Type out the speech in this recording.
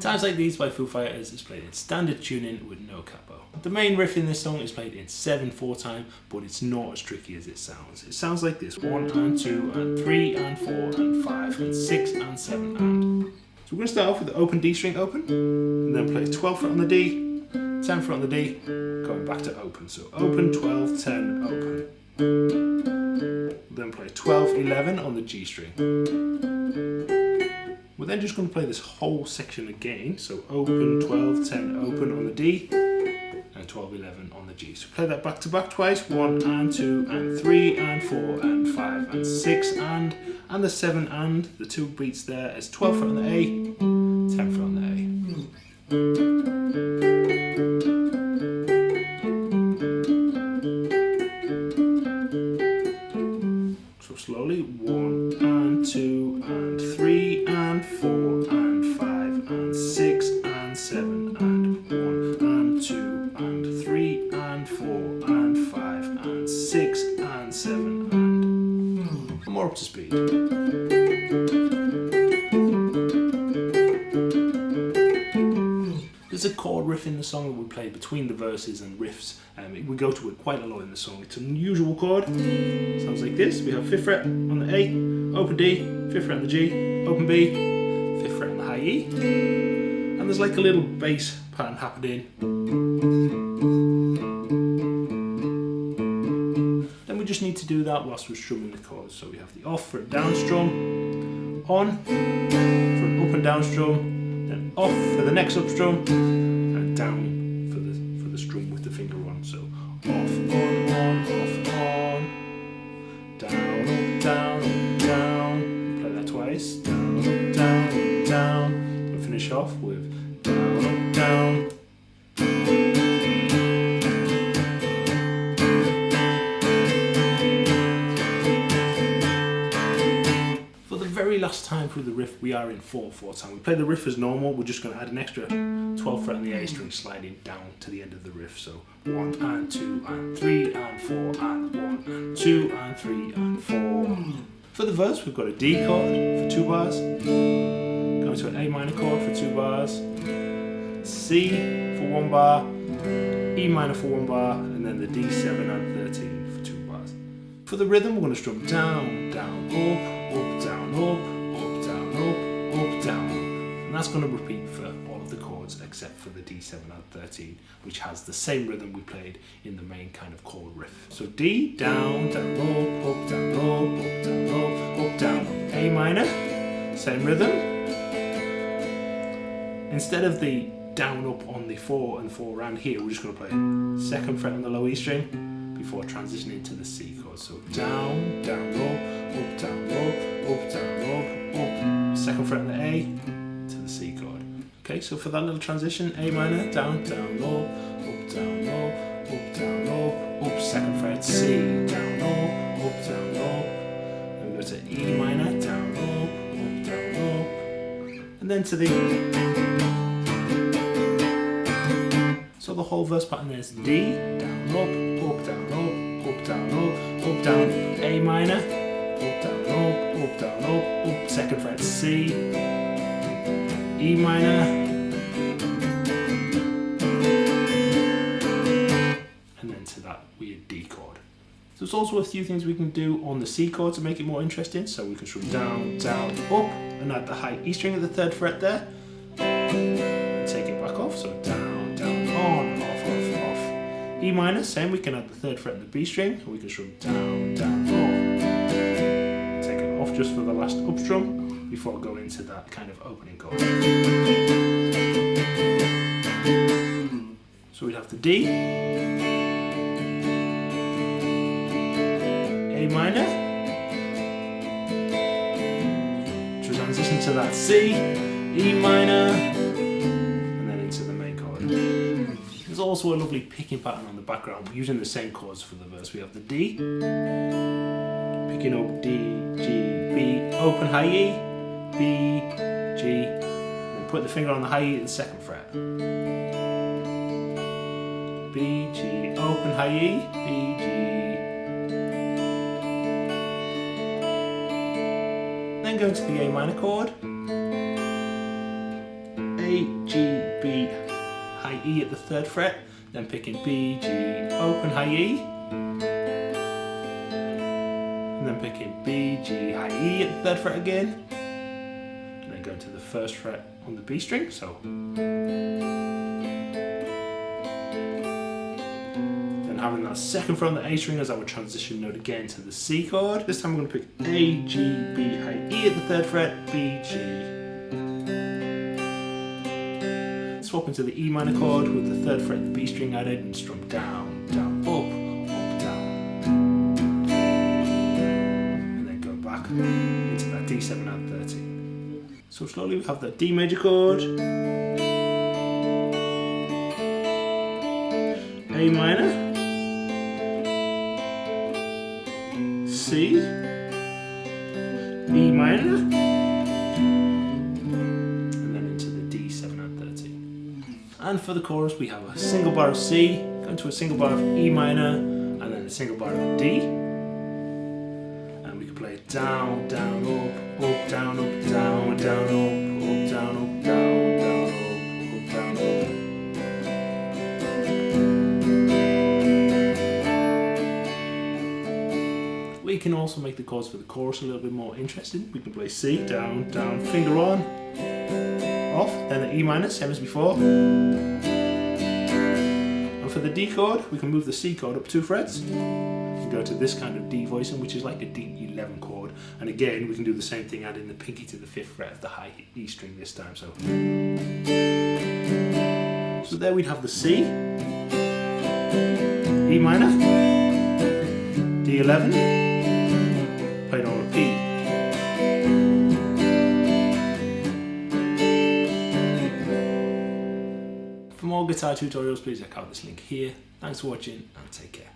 Times Like These by Foo Fighters is played in standard tuning with no capo. The main riff in this song is played in 7/4 time, but it's not as tricky as it sounds. It sounds like this: 1 and 2 and 3 and 4 and 5 and 6 and 7 and. So we're going to start off with the open D string open, and then play 12th fret on the D, 10th fret on the D, going back to open. So open, 12, 10, open. Then play 12, 11 on the G string. We're then just going to play this whole section again. So open, 12, 10, open on the D, and 12, 11 on the G. So play that back to back twice. 1 and 2 and 3 and 4 and 5 and 6 and the 7 and. The 2 beats there as 12th fret on the A, 10th fret on the A. So slowly, 1 and 2 and 3 and 4 and 5 and 6 and 7 and 1 and 2 and 3 and 4 and 5 and 6 and 7 and more up to speed. There's a chord riff in the song that we play between the verses and riffs. We go to it quite a lot in the song. It's an unusual chord. Sounds like this. We have 5th fret on the A, open D, 5th fret on the G, open B, 5th fret on the high E, and there's like a little bass pattern happening. Then we just need to do that whilst we're strumming the chords. So we have the off for a down strum, on for an up and down strum, then off for the next up strum, and down for the strum with the finger on. So off, on, off, on, down, up, down, up, down. Play that twice. Down, up, down, up, down. And finish off with down, up, down. Very last time through the riff, we are in 4/4 time. We play the riff as normal. We're just going to add an extra 12th fret on the A string, sliding down to the end of the riff. So 1 and 2 and 3 and 4 and 1 and 2 and 3 and 4. For the verse, we've got a D chord for 2 bars, going to an A minor chord for 2 bars, C for 1 bar, E minor for 1 bar, and then the D7 and 13 for 2 bars. For the rhythm, we're going to strum down, down, up, down, up, down, up, down. And that's going to repeat for all of the chords except for the D7 and 13, which has the same rhythm we played in the main kind of chord riff. So D, down, down, up, down, up, down, up, down, up. A minor, same rhythm. Instead of the down, up on the 4 and 4 round here, we're just going to play 2nd fret on the low E string before transitioning to the C chord. So down, down, up, down, up, down, up, 2nd fret on the A to the C chord. Okay, so for that little transition, A minor, down, down, up, down, up, down, up, 2nd fret, C, down, up, down, up. Then we go to E minor, down, up, down, up, and then to the. So the whole verse pattern is D, down, up, down, up, down, up, down, A minor, down, down, up, 2nd fret, C, E minor, and then to that weird D chord. So there's also a few things we can do on the C chord to make it more interesting. So we can strum down, down, up, and add the high E string at the 3rd fret there, and take it back off. So down, down, on, off, off, off. E minor, same, we can add the 3rd fret and the B string, and we can strum down, down, up. Take it off just for the last up strum before going into that kind of opening chord. So we'd have the D, A minor, transition to that C, E minor, and then into the main chord. There's also a lovely picking pattern on the background using the same chords for the verse. We have the D, picking up D, G, B, open high E, B, G, then put the finger on the high E at the 2nd fret. B, G, open high E, B, G. Then go to the A minor chord, A, B, high E at the 3rd fret, then picking B, G, open, high E, and then picking B, G, high E at the 3rd fret again, and then going to the 1st fret on the B string, so. Then having that 2nd fret on the A string as our transition note again to the C chord. This time I'm going to pick A, G, B, high E at the 3rd fret, B, G. Swap into the E minor chord with the 3rd fret of the B string added and strum down, down, up, down. And then go back into that D7 and 13. So slowly we have that D major chord, A minor, C, E minor, and then into the D7 and 13. And for the chorus we have a single bar of C, going to a single bar of E minor, and then a single bar of D. And we can play it down, down, up, down, up, down, down, up, down, up, down, down, up, down, up. We can also make the chords for the chorus a little bit more interesting. We can play C, down, down, finger on, off, then the E minor, same as before. And for the D chord, we can move the C chord up 2 frets and go to this kind of D voicing, which is like a D11 chord. And again, we can do the same thing, adding the pinky to the 5th fret of the high E string this time. So there we'd have the C, E minor, D11, played on repeat. For more guitar tutorials, please check out this link here. Thanks for watching and take care.